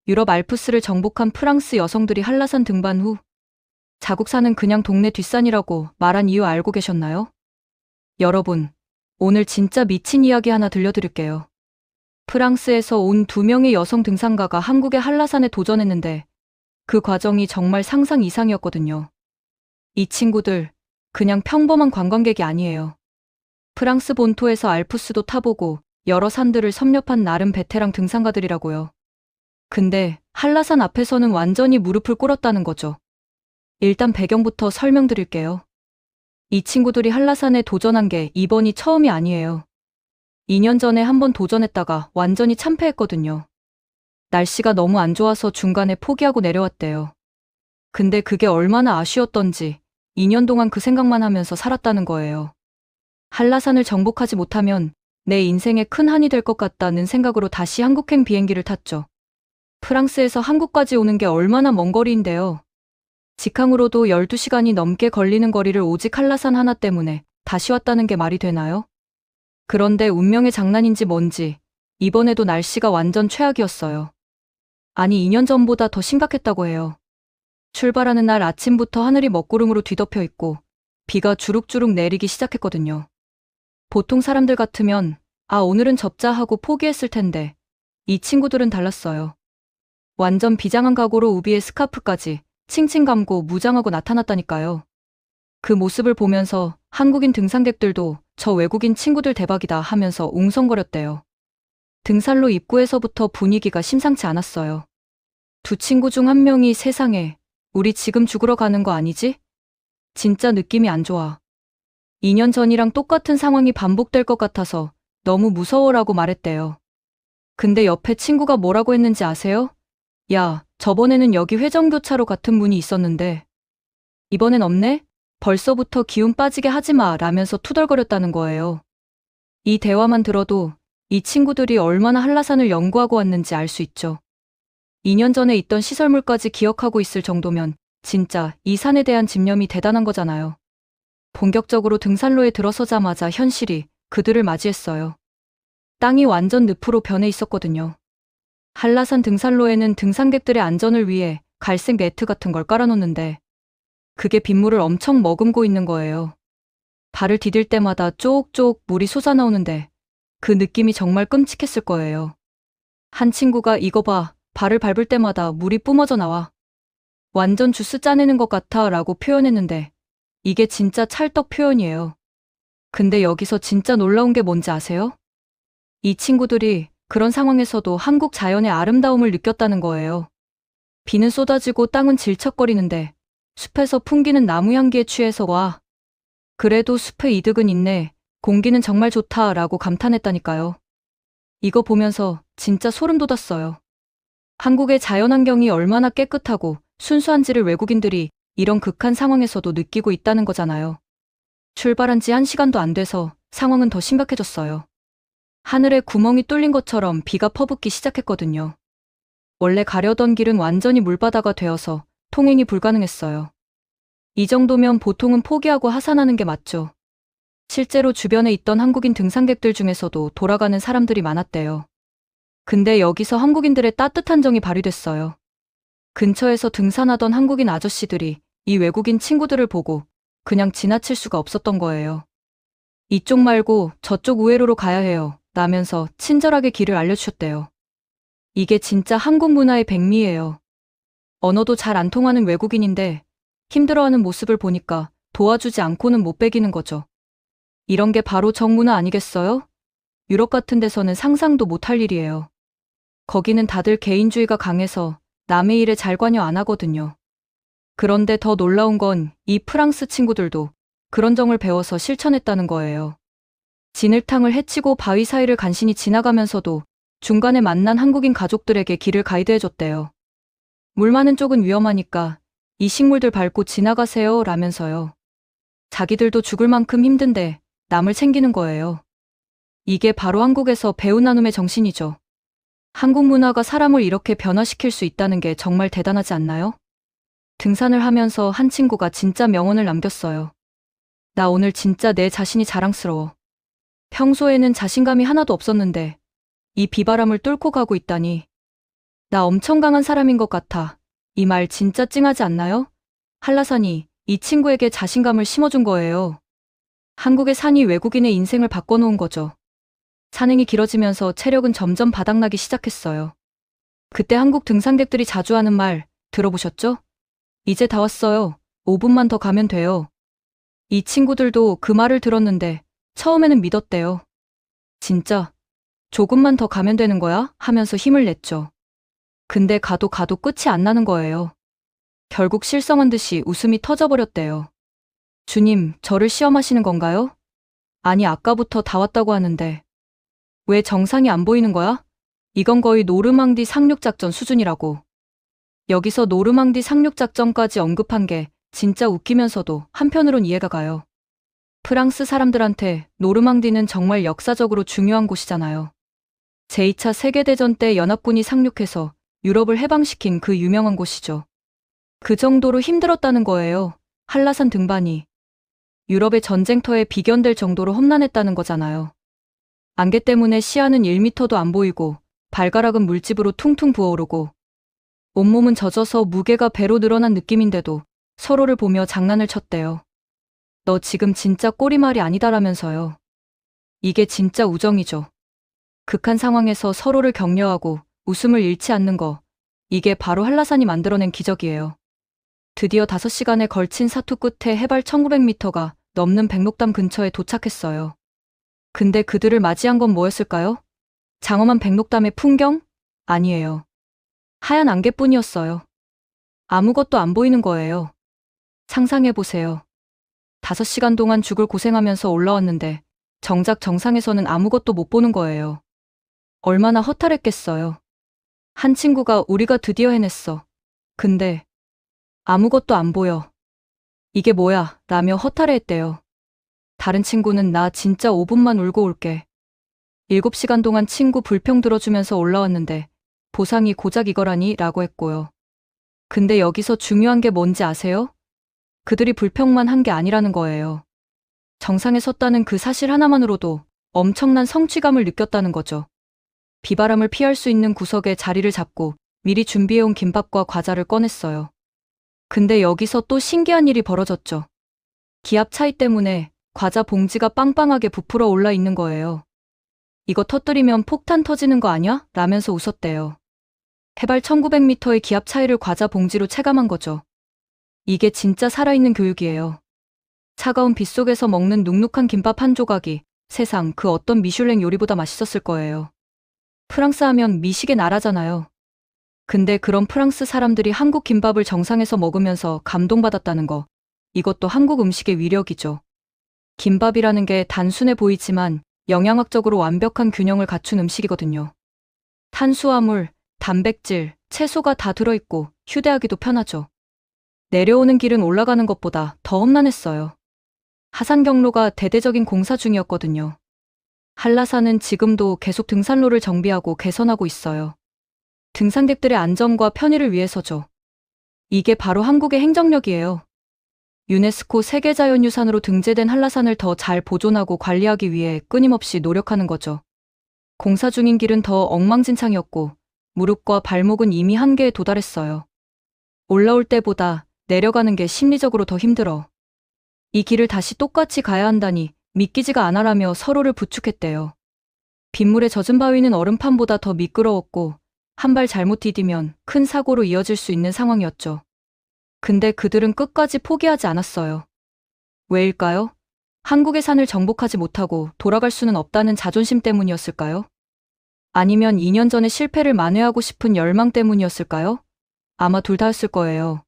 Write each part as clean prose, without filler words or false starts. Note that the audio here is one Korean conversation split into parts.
유럽 알프스를 정복한 프랑스 여성들이 한라산 등반 후 자국산은 그냥 동네 뒷산이라고 말한 이유 알고 계셨나요? 여러분, 오늘 진짜 미친 이야기 하나 들려드릴게요. 프랑스에서 온 2명의 여성 등산가가 한국의 한라산에 도전했는데 그 과정이 정말 상상 이상이었거든요. 이 친구들 그냥 평범한 관광객이 아니에요. 프랑스 본토에서 알프스도 타보고 여러 산들을 섭렵한 나름 베테랑 등산가들이라고요. 근데 한라산 앞에서는 완전히 무릎을 꿇었다는 거죠. 일단 배경부터 설명드릴게요. 이 친구들이 한라산에 도전한 게 이번이 처음이 아니에요. 2년 전에 한번 도전했다가 완전히 참패했거든요. 날씨가 너무 안 좋아서 중간에 포기하고 내려왔대요. 근데 그게 얼마나 아쉬웠던지 2년 동안 그 생각만 하면서 살았다는 거예요. 한라산을 정복하지 못하면 내 인생에 큰 한이 될 것 같다는 생각으로 다시 한국행 비행기를 탔죠. 프랑스에서 한국까지 오는 게 얼마나 먼 거리인데요. 직항으로도 12시간이 넘게 걸리는 거리를 오직 한라산 하나 때문에 다시 왔다는 게 말이 되나요? 그런데 운명의 장난인지 뭔지 이번에도 날씨가 완전 최악이었어요. 아니 2년 전보다 더 심각했다고 해요. 출발하는 날 아침부터 하늘이 먹구름으로 뒤덮여 있고 비가 주룩주룩 내리기 시작했거든요. 보통 사람들 같으면 오늘은 접자 하고 포기했을 텐데 이 친구들은 달랐어요. 완전 비장한 각오로 우비에 스카프까지 칭칭 감고 무장하고 나타났다니까요. 그 모습을 보면서 한국인 등산객들도 저 외국인 친구들 대박이다 하면서 웅성거렸대요. 등산로 입구에서부터 분위기가 심상치 않았어요. 두 친구 중 한 명이 세상에, 우리 지금 죽으러 가는 거 아니지? 진짜 느낌이 안 좋아. 2년 전이랑 똑같은 상황이 반복될 것 같아서 너무 무서워라고 말했대요. 근데 옆에 친구가 뭐라고 했는지 아세요? 야, 저번에는 여기 회전교차로 같은 문이 있었는데 이번엔 없네? 벌써부터 기운 빠지게 하지 마 라면서 투덜거렸다는 거예요. 이 대화만 들어도 이 친구들이 얼마나 한라산을 연구하고 왔는지 알 수 있죠. 2년 전에 있던 시설물까지 기억하고 있을 정도면 진짜 이 산에 대한 집념이 대단한 거잖아요. 본격적으로 등산로에 들어서자마자 현실이 그들을 맞이했어요. 땅이 완전 늪으로 변해 있었거든요. 한라산 등산로에는 등산객들의 안전을 위해 갈색 매트 같은 걸 깔아놓는데 그게 빗물을 엄청 머금고 있는 거예요. 발을 디딜 때마다 쪽쪽 물이 솟아나오는데 그 느낌이 정말 끔찍했을 거예요. 한 친구가 이거 봐, 발을 밟을 때마다 물이 뿜어져 나와. 완전 주스 짜내는 것 같아 라고 표현했는데 이게 진짜 찰떡 표현이에요. 근데 여기서 진짜 놀라운 게 뭔지 아세요? 이 친구들이 그런 상황에서도 한국 자연의 아름다움을 느꼈다는 거예요. 비는 쏟아지고 땅은 질척거리는데 숲에서 풍기는 나무 향기에 취해서 와. 그래도 숲의 이득은 있네. 공기는 정말 좋다 라고 감탄했다니까요. 이거 보면서 진짜 소름 돋았어요. 한국의 자연환경이 얼마나 깨끗하고 순수한지를 외국인들이 이런 극한 상황에서도 느끼고 있다는 거잖아요. 출발한 지 1시간도 안 돼서 상황은 더 심각해졌어요. 하늘에 구멍이 뚫린 것처럼 비가 퍼붓기 시작했거든요. 원래 가려던 길은 완전히 물바다가 되어서 통행이 불가능했어요. 이 정도면 보통은 포기하고 하산하는 게 맞죠. 실제로 주변에 있던 한국인 등산객들 중에서도 돌아가는 사람들이 많았대요. 근데 여기서 한국인들의 따뜻한 정이 발휘됐어요. 근처에서 등산하던 한국인 아저씨들이 이 외국인 친구들을 보고 그냥 지나칠 수가 없었던 거예요. 이쪽 말고 저쪽 우회로로 가야 해요. 라면서 친절하게 길을 알려주셨대요. 이게 진짜 한국 문화의 백미예요. 언어도 잘 안 통하는 외국인인데 힘들어하는 모습을 보니까 도와주지 않고는 못 베기는 거죠. 이런 게 바로 정문화 아니겠어요? 유럽 같은 데서는 상상도 못할 일이에요. 거기는 다들 개인주의가 강해서 남의 일에 잘 관여 안 하거든요. 그런데 더 놀라운 건 이 프랑스 친구들도 그런 정을 배워서 실천했다는 거예요. 진흙탕을 헤치고 바위 사이를 간신히 지나가면서도 중간에 만난 한국인 가족들에게 길을 가이드해줬대요. 물 많은 쪽은 위험하니까 이 식물들 밟고 지나가세요 라면서요. 자기들도 죽을 만큼 힘든데 남을 챙기는 거예요. 이게 바로 한국에서 배운 나눔의 정신이죠. 한국 문화가 사람을 이렇게 변화시킬 수 있다는 게 정말 대단하지 않나요? 등산을 하면서 한 친구가 진짜 명언을 남겼어요. 나 오늘 진짜 내 자신이 자랑스러워. 평소에는 자신감이 하나도 없었는데 이 비바람을 뚫고 가고 있다니. 나 엄청 강한 사람인 것 같아. 이 말 진짜 찡하지 않나요? 한라산이 이 친구에게 자신감을 심어준 거예요. 한국의 산이 외국인의 인생을 바꿔놓은 거죠. 산행이 길어지면서 체력은 점점 바닥나기 시작했어요. 그때 한국 등산객들이 자주 하는 말 들어보셨죠? 이제 다 왔어요. 5분만 더 가면 돼요. 이 친구들도 그 말을 들었는데 처음에는 믿었대요. 진짜? 조금만 더 가면 되는 거야? 하면서 힘을 냈죠. 근데 가도 끝이 안 나는 거예요. 결국 실성한 듯이 웃음이 터져버렸대요. 주님, 저를 시험하시는 건가요? 아니, 아까부터 다 왔다고 하는데. 왜 정상이 안 보이는 거야? 이건 거의 노르망디 상륙작전 수준이라고. 여기서 노르망디 상륙작전까지 언급한 게 진짜 웃기면서도 한편으론 이해가 가요. 프랑스 사람들한테 노르망디는 정말 역사적으로 중요한 곳이잖아요. 제2차 세계대전 때 연합군이 상륙해서 유럽을 해방시킨 그 유명한 곳이죠. 그 정도로 힘들었다는 거예요. 한라산 등반이. 유럽의 전쟁터에 비견될 정도로 험난했다는 거잖아요. 안개 때문에 시야는 1미터도 안 보이고 발가락은 물집으로 퉁퉁 부어오르고 온몸은 젖어서 무게가 배로 늘어난 느낌인데도 서로를 보며 장난을 쳤대요. 너 지금 진짜 꼬리말이 아니다라면서요. 이게 진짜 우정이죠. 극한 상황에서 서로를 격려하고 웃음을 잃지 않는 거. 이게 바로 한라산이 만들어낸 기적이에요. 드디어 5시간에 걸친 사투 끝에 해발 1900m가 넘는 백록담 근처에 도착했어요. 근데 그들을 맞이한 건 뭐였을까요? 장엄한 백록담의 풍경? 아니에요. 하얀 안개뿐이었어요. 아무것도 안 보이는 거예요. 상상해보세요. 5시간 동안 죽을 고생하면서 올라왔는데 정작 정상에서는 아무것도 못 보는 거예요. 얼마나 허탈했겠어요. 한 친구가 우리가 드디어 해냈어. 근데 아무것도 안 보여. 이게 뭐야? 라며 허탈해했대요. 다른 친구는 나 진짜 5분만 울고 올게. 7시간 동안 친구 불평 들어주면서 올라왔는데 보상이 고작 이거라니? 라고 했고요. 근데 여기서 중요한 게 뭔지 아세요? 그들이 불평만 한 게 아니라는 거예요. 정상에 섰다는 그 사실 하나만으로도 엄청난 성취감을 느꼈다는 거죠. 비바람을 피할 수 있는 구석에 자리를 잡고 미리 준비해온 김밥과 과자를 꺼냈어요. 근데 여기서 또 신기한 일이 벌어졌죠. 기압 차이 때문에 과자 봉지가 빵빵하게 부풀어 올라 있는 거예요. 이거 터뜨리면 폭탄 터지는 거 아냐? 라면서 웃었대요. 해발 1900m의 기압 차이를 과자 봉지로 체감한 거죠. 이게 진짜 살아있는 교육이에요. 차가운 빗속에서 먹는 눅눅한 김밥 한 조각이 세상 그 어떤 미슐랭 요리보다 맛있었을 거예요. 프랑스 하면 미식의 나라잖아요. 근데 그런 프랑스 사람들이 한국 김밥을 정상에서 먹으면서 감동받았다는 거. 이것도 한국 음식의 위력이죠. 김밥이라는 게 단순해 보이지만 영양학적으로 완벽한 균형을 갖춘 음식이거든요. 탄수화물, 단백질, 채소가 다 들어있고 휴대하기도 편하죠. 내려오는 길은 올라가는 것보다 더 험난했어요. 하산 경로가 대대적인 공사 중이었거든요. 한라산은 지금도 계속 등산로를 정비하고 개선하고 있어요. 등산객들의 안전과 편의를 위해서죠. 이게 바로 한국의 행정력이에요. 유네스코 세계자연유산으로 등재된 한라산을 더 잘 보존하고 관리하기 위해 끊임없이 노력하는 거죠. 공사 중인 길은 더 엉망진창이었고 무릎과 발목은 이미 한계에 도달했어요. 올라올 때보다 내려가는 게 심리적으로 더 힘들어. 이 길을 다시 똑같이 가야 한다니 믿기지가 않아라며 서로를 부축했대요. 빗물에 젖은 바위는 얼음판보다 더 미끄러웠고 한 발 잘못 디디면 큰 사고로 이어질 수 있는 상황이었죠. 근데 그들은 끝까지 포기하지 않았어요. 왜일까요? 한국의 산을 정복하지 못하고 돌아갈 수는 없다는 자존심 때문이었을까요? 아니면 2년 전의 실패를 만회하고 싶은 열망 때문이었을까요? 아마 둘 다였을 거예요.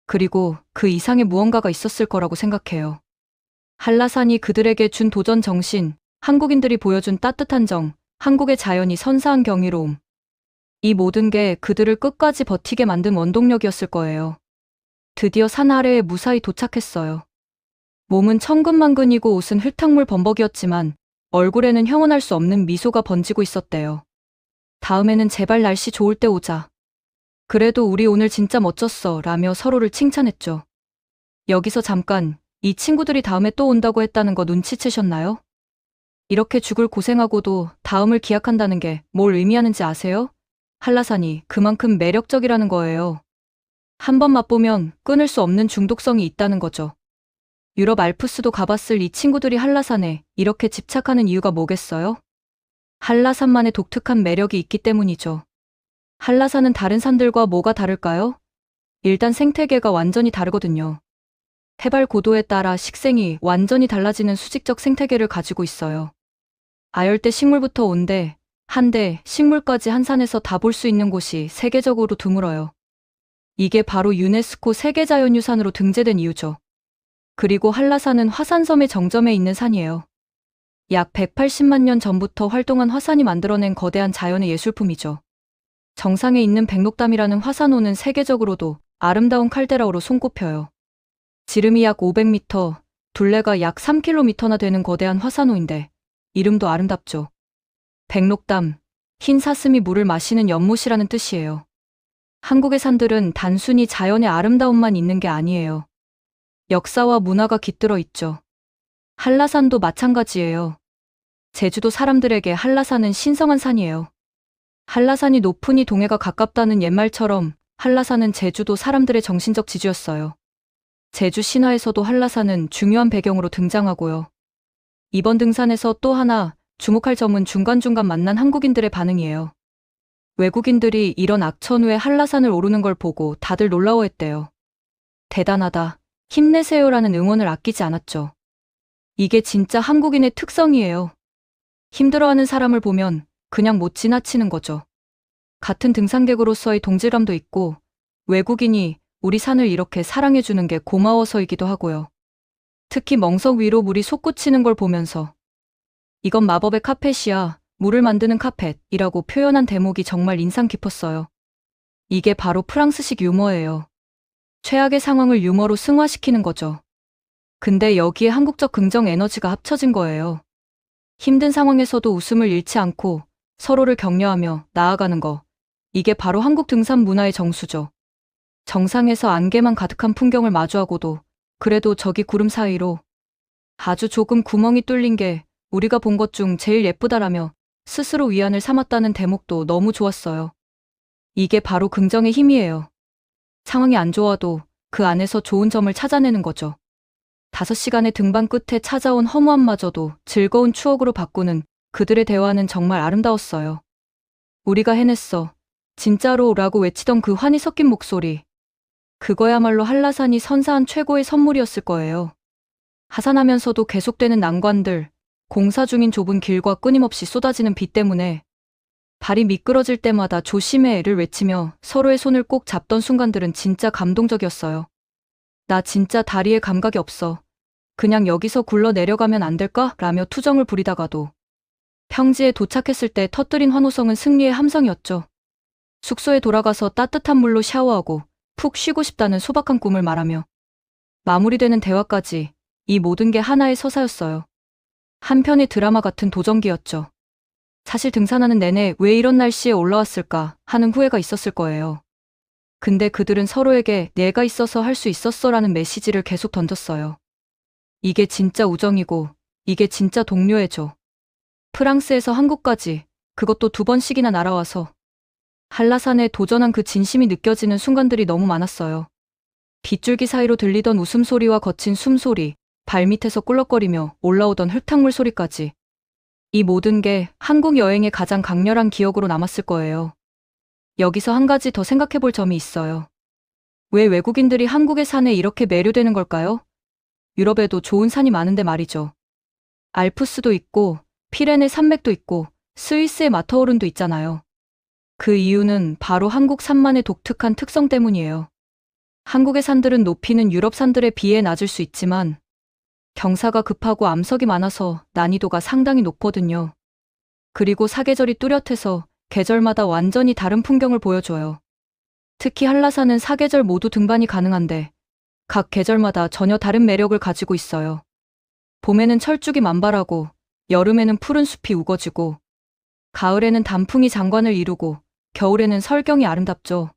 그리고 그 이상의 무언가가 있었을 거라고 생각해요. 한라산이 그들에게 준 도전 정신, 한국인들이 보여준 따뜻한 정, 한국의 자연이 선사한 경이로움. 이 모든 게 그들을 끝까지 버티게 만든 원동력이었을 거예요. 드디어 산 아래에 무사히 도착했어요. 몸은 천근만근이고 옷은 흙탕물 범벅이었지만 얼굴에는 형언할 수 없는 미소가 번지고 있었대요. 다음에는 제발 날씨 좋을 때 오자. 그래도 우리 오늘 진짜 멋졌어 라며 서로를 칭찬했죠. 여기서 잠깐, 이 친구들이 다음에 또 온다고 했다는 거 눈치채셨나요? 이렇게 죽을 고생하고도 다음을 기약한다는 게 뭘 의미하는지 아세요? 한라산이 그만큼 매력적이라는 거예요. 한 번 맛보면 끊을 수 없는 중독성이 있다는 거죠. 유럽 알프스도 가봤을 이 친구들이 한라산에 이렇게 집착하는 이유가 뭐겠어요? 한라산만의 독특한 매력이 있기 때문이죠. 한라산은 다른 산들과 뭐가 다를까요? 일단 생태계가 완전히 다르거든요. 해발 고도에 따라 식생이 완전히 달라지는 수직적 생태계를 가지고 있어요. 아열대 식물부터 온대, 한대, 식물까지 한 산에서 다 볼 수 있는 곳이 세계적으로 드물어요. 이게 바로 유네스코 세계자연유산으로 등재된 이유죠. 그리고 한라산은 화산섬의 정점에 있는 산이에요. 약 180만 년 전부터 활동한 화산이 만들어낸 거대한 자연의 예술품이죠. 정상에 있는 백록담이라는 화산호는 세계적으로도 아름다운 칼데라로 손꼽혀요. 지름이 약 500m, 둘레가 약 3km나 되는 거대한 화산호인데 이름도 아름답죠. 백록담, 흰 사슴이 물을 마시는 연못이라는 뜻이에요. 한국의 산들은 단순히 자연의 아름다움만 있는 게 아니에요. 역사와 문화가 깃들어 있죠. 한라산도 마찬가지예요. 제주도 사람들에게 한라산은 신성한 산이에요. 한라산이 높으니 동해가 가깝다는 옛말처럼 한라산은 제주도 사람들의 정신적 지주였어요. 제주 신화에서도 한라산은 중요한 배경으로 등장하고요. 이번 등산에서 또 하나 주목할 점은 중간중간 만난 한국인들의 반응이에요. 외국인들이 이런 악천후에 한라산을 오르는 걸 보고 다들 놀라워했대요. 대단하다, 힘내세요라는 응원을 아끼지 않았죠. 이게 진짜 한국인의 특성이에요. 힘들어하는 사람을 보면 그냥 못 지나치는 거죠. 같은 등산객으로서의 동질감도 있고 외국인이 우리 산을 이렇게 사랑해주는 게 고마워서이기도 하고요. 특히 멍석 위로 물이 솟구치는 걸 보면서 이건 마법의 카펫이야, 물을 만드는 카펫이라고 표현한 대목이 정말 인상 깊었어요. 이게 바로 프랑스식 유머예요. 최악의 상황을 유머로 승화시키는 거죠. 근데 여기에 한국적 긍정 에너지가 합쳐진 거예요. 힘든 상황에서도 웃음을 잃지 않고 서로를 격려하며 나아가는 거. 이게 바로 한국 등산 문화의 정수죠. 정상에서 안개만 가득한 풍경을 마주하고도 그래도 저기 구름 사이로 아주 조금 구멍이 뚫린 게 우리가 본 것 중 제일 예쁘다라며 스스로 위안을 삼았다는 대목도 너무 좋았어요. 이게 바로 긍정의 힘이에요. 상황이 안 좋아도 그 안에서 좋은 점을 찾아내는 거죠. 5시간의 등반 끝에 찾아온 허무함마저도 즐거운 추억으로 바꾸는 그들의 대화는 정말 아름다웠어요. 우리가 해냈어, 진짜로 라고 외치던 그 환희 섞인 목소리. 그거야말로 한라산이 선사한 최고의 선물이었을 거예요. 하산하면서도 계속되는 난관들, 공사 중인 좁은 길과 끊임없이 쏟아지는 비 때문에 발이 미끄러질 때마다 조심해를 외치며 서로의 손을 꼭 잡던 순간들은 진짜 감동적이었어요. 나 진짜 다리에 감각이 없어. 그냥 여기서 굴러 내려가면 안 될까? 라며 투정을 부리다가도 평지에 도착했을 때 터뜨린 환호성은 승리의 함성이었죠. 숙소에 돌아가서 따뜻한 물로 샤워하고 푹 쉬고 싶다는 소박한 꿈을 말하며 마무리되는 대화까지 이 모든 게 하나의 서사였어요. 한편의 드라마 같은 도전기였죠. 사실 등산하는 내내 왜 이런 날씨에 올라왔을까 하는 후회가 있었을 거예요. 근데 그들은 서로에게 내가 있어서 할 수 있었어라는 메시지를 계속 던졌어요. 이게 진짜 우정이고 이게 진짜 동료애죠. 프랑스에서 한국까지, 그것도 2번씩이나 날아와서 한라산에 도전한 그 진심이 느껴지는 순간들이 너무 많았어요. 빗줄기 사이로 들리던 웃음소리와 거친 숨소리, 발밑에서 꿀럭거리며 올라오던 흙탕물 소리까지. 이 모든 게 한국 여행의 가장 강렬한 기억으로 남았을 거예요. 여기서 한 가지 더 생각해 볼 점이 있어요. 왜 외국인들이 한국의 산에 이렇게 매료되는 걸까요? 유럽에도 좋은 산이 많은데 말이죠. 알프스도 있고, 피레네 산맥도 있고, 스위스의 마터호른도 있잖아요. 그 이유는 바로 한국 산만의 독특한 특성 때문이에요. 한국의 산들은 높이는 유럽 산들에 비해 낮을 수 있지만 경사가 급하고 암석이 많아서 난이도가 상당히 높거든요. 그리고 사계절이 뚜렷해서 계절마다 완전히 다른 풍경을 보여줘요. 특히 한라산은 사계절 모두 등반이 가능한데 각 계절마다 전혀 다른 매력을 가지고 있어요. 봄에는 철쭉이 만발하고 여름에는 푸른 숲이 우거지고 가을에는 단풍이 장관을 이루고 겨울에는 설경이 아름답죠.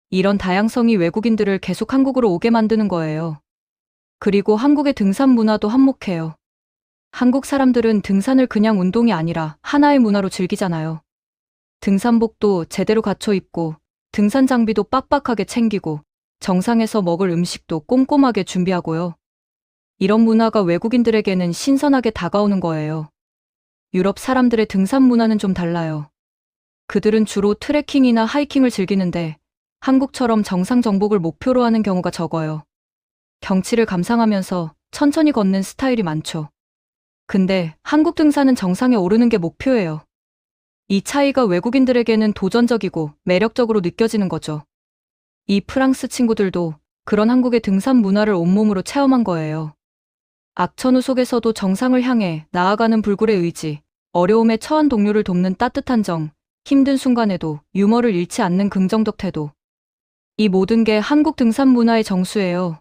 이런 다양성이 외국인들을 계속 한국으로 오게 만드는 거예요. 그리고 한국의 등산 문화도 한몫해요. 한국 사람들은 등산을 그냥 운동이 아니라 하나의 문화로 즐기잖아요. 등산복도 제대로 갖춰 입고 등산 장비도 빡빡하게 챙기고 정상에서 먹을 음식도 꼼꼼하게 준비하고요. 이런 문화가 외국인들에게는 신선하게 다가오는 거예요. 유럽 사람들의 등산 문화는 좀 달라요. 그들은 주로 트레킹이나 하이킹을 즐기는데 한국처럼 정상 정복을 목표로 하는 경우가 적어요. 경치를 감상하면서 천천히 걷는 스타일이 많죠. 근데 한국 등산은 정상에 오르는 게 목표예요. 이 차이가 외국인들에게는 도전적이고 매력적으로 느껴지는 거죠. 이 프랑스 친구들도 그런 한국의 등산 문화를 온몸으로 체험한 거예요. 악천후 속에서도 정상을 향해 나아가는 불굴의 의지, 어려움에 처한 동료를 돕는 따뜻한 정, 힘든 순간에도 유머를 잃지 않는 긍정적 태도. 이 모든 게 한국 등산 문화의 정수예요.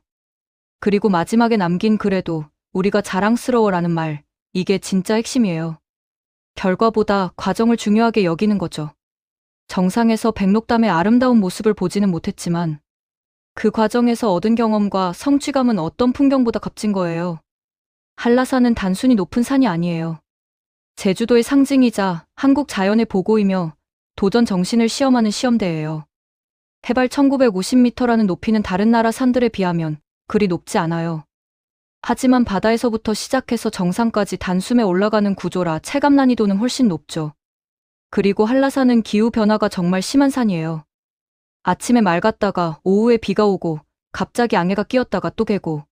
그리고 마지막에 남긴 글에도 우리가 자랑스러워라는 말, 이게 진짜 핵심이에요. 결과보다 과정을 중요하게 여기는 거죠. 정상에서 백록담의 아름다운 모습을 보지는 못했지만 그 과정에서 얻은 경험과 성취감은 어떤 풍경보다 값진 거예요. 한라산은 단순히 높은 산이 아니에요. 제주도의 상징이자 한국 자연의 보고이며 도전 정신을 시험하는 시험대예요. 해발 1950m라는 높이는 다른 나라 산들에 비하면 그리 높지 않아요. 하지만 바다에서부터 시작해서 정상까지 단숨에 올라가는 구조라 체감 난이도는 훨씬 높죠. 그리고 한라산은 기후 변화가 정말 심한 산이에요. 아침에 맑았다가 오후에 비가 오고 갑자기 안개가 끼었다가 또 개고.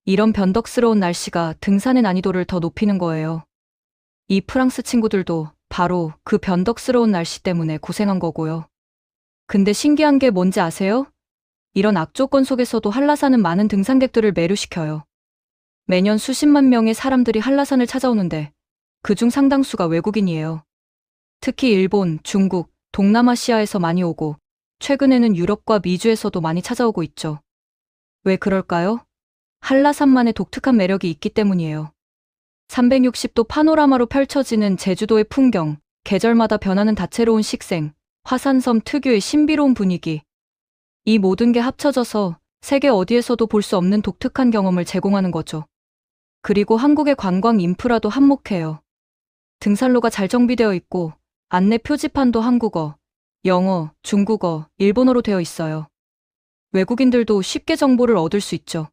이런 변덕스러운 날씨가 등산의 난이도를 더 높이는 거예요. 이 프랑스 친구들도 바로 그 변덕스러운 날씨 때문에 고생한 거고요. 근데 신기한 게 뭔지 아세요? 이런 악조건 속에서도 한라산은 많은 등산객들을 매료시켜요. 매년 수십만 명의 사람들이 한라산을 찾아오는데 그중 상당수가 외국인이에요. 특히 일본, 중국, 동남아시아에서 많이 오고 최근에는 유럽과 미주에서도 많이 찾아오고 있죠. 왜 그럴까요? 한라산만의 독특한 매력이 있기 때문이에요. 360도 파노라마로 펼쳐지는 제주도의 풍경, 계절마다 변하는 다채로운 식생, 화산섬 특유의 신비로운 분위기. 이 모든 게 합쳐져서 세계 어디에서도 볼 수 없는 독특한 경험을 제공하는 거죠. 그리고 한국의 관광 인프라도 한몫해요. 등산로가 잘 정비되어 있고 안내 표지판도 한국어, 영어, 중국어, 일본어로 되어 있어요. 외국인들도 쉽게 정보를 얻을 수 있죠.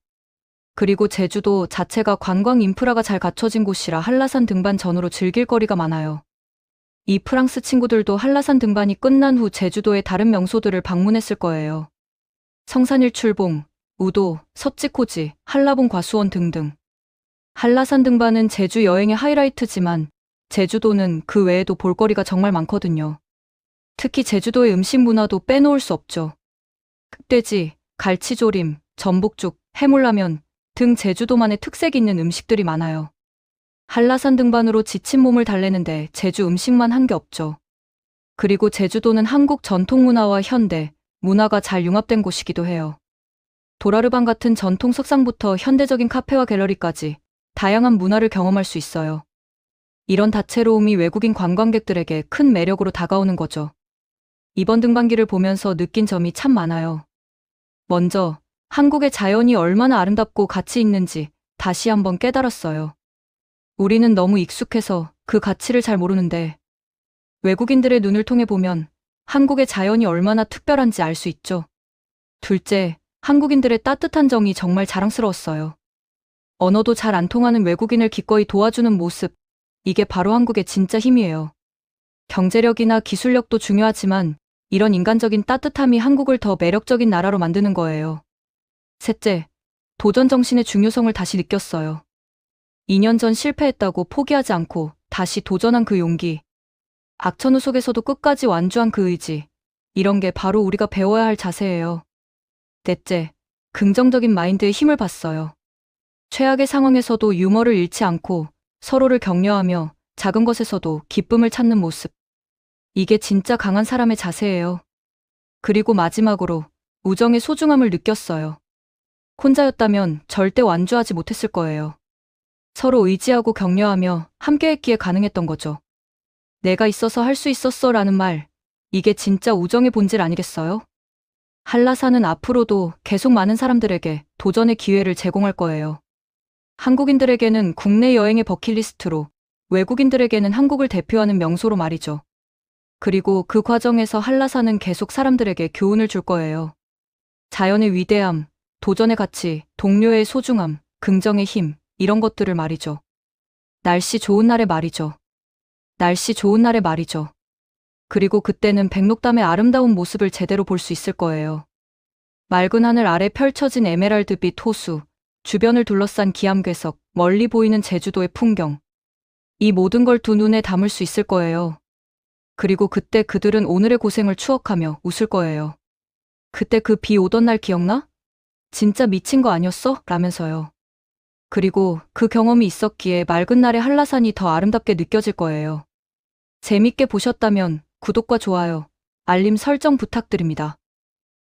그리고 제주도 자체가 관광 인프라가 잘 갖춰진 곳이라 한라산 등반 전후로 즐길 거리가 많아요. 이 프랑스 친구들도 한라산 등반이 끝난 후 제주도의 다른 명소들을 방문했을 거예요. 성산일출봉, 우도, 섭지코지, 한라봉 과수원 등등. 한라산 등반은 제주 여행의 하이라이트지만 제주도는 그 외에도 볼거리가 정말 많거든요. 특히 제주도의 음식 문화도 빼놓을 수 없죠. 흑돼지, 갈치조림, 전복죽, 해물라면 등 제주도만의 특색 있는 음식들이 많아요. 한라산 등반으로 지친 몸을 달래는데 제주 음식만 한 게 없죠. 그리고 제주도는 한국 전통 문화와 현대 문화가 잘 융합된 곳이기도 해요. 도라르방 같은 전통 석상부터 현대적인 카페와 갤러리까지 다양한 문화를 경험할 수 있어요. 이런 다채로움이 외국인 관광객들에게 큰 매력으로 다가오는 거죠. 이번 등반기를 보면서 느낀 점이 참 많아요. 먼저 한국의 자연이 얼마나 아름답고 가치 있는지 다시 한번 깨달았어요. 우리는 너무 익숙해서 그 가치를 잘 모르는데 외국인들의 눈을 통해 보면 한국의 자연이 얼마나 특별한지 알 수 있죠. 둘째, 한국인들의 따뜻한 정이 정말 자랑스러웠어요. 언어도 잘 안 통하는 외국인을 기꺼이 도와주는 모습, 이게 바로 한국의 진짜 힘이에요. 경제력이나 기술력도 중요하지만 이런 인간적인 따뜻함이 한국을 더 매력적인 나라로 만드는 거예요. 셋째, 도전 정신의 중요성을 다시 느꼈어요. 2년 전 실패했다고 포기하지 않고 다시 도전한 그 용기. 악천후 속에서도 끝까지 완주한 그 의지. 이런 게 바로 우리가 배워야 할 자세예요. 넷째, 긍정적인 마인드에 힘을 봤어요. 최악의 상황에서도 유머를 잃지 않고 서로를 격려하며 작은 것에서도 기쁨을 찾는 모습. 이게 진짜 강한 사람의 자세예요. 그리고 마지막으로 우정의 소중함을 느꼈어요. 혼자였다면 절대 완주하지 못했을 거예요. 서로 의지하고 격려하며 함께했기에 가능했던 거죠. 내가 있어서 할 수 있었어 라는 말, 이게 진짜 우정의 본질 아니겠어요? 한라산은 앞으로도 계속 많은 사람들에게 도전의 기회를 제공할 거예요. 한국인들에게는 국내 여행의 버킷리스트로, 외국인들에게는 한국을 대표하는 명소로 말이죠. 그리고 그 과정에서 한라산은 계속 사람들에게 교훈을 줄 거예요. 자연의 위대함, 도전의 가치, 동료의 소중함, 긍정의 힘, 이런 것들을 말이죠. 날씨 좋은 날의 말이죠. 날씨 좋은 날의 말이죠. 그리고 그때는 백록담의 아름다운 모습을 제대로 볼 수 있을 거예요. 맑은 하늘 아래 펼쳐진 에메랄드빛 호수, 주변을 둘러싼 기암괴석, 멀리 보이는 제주도의 풍경. 이 모든 걸 두 눈에 담을 수 있을 거예요. 그리고 그때 그들은 오늘의 고생을 추억하며 웃을 거예요. 그때 그 비 오던 날 기억나? 진짜 미친 거 아니었어? 라면서요. 그리고 그 경험이 있었기에 맑은 날의 한라산이 더 아름답게 느껴질 거예요. 재밌게 보셨다면 구독과 좋아요, 알림 설정 부탁드립니다.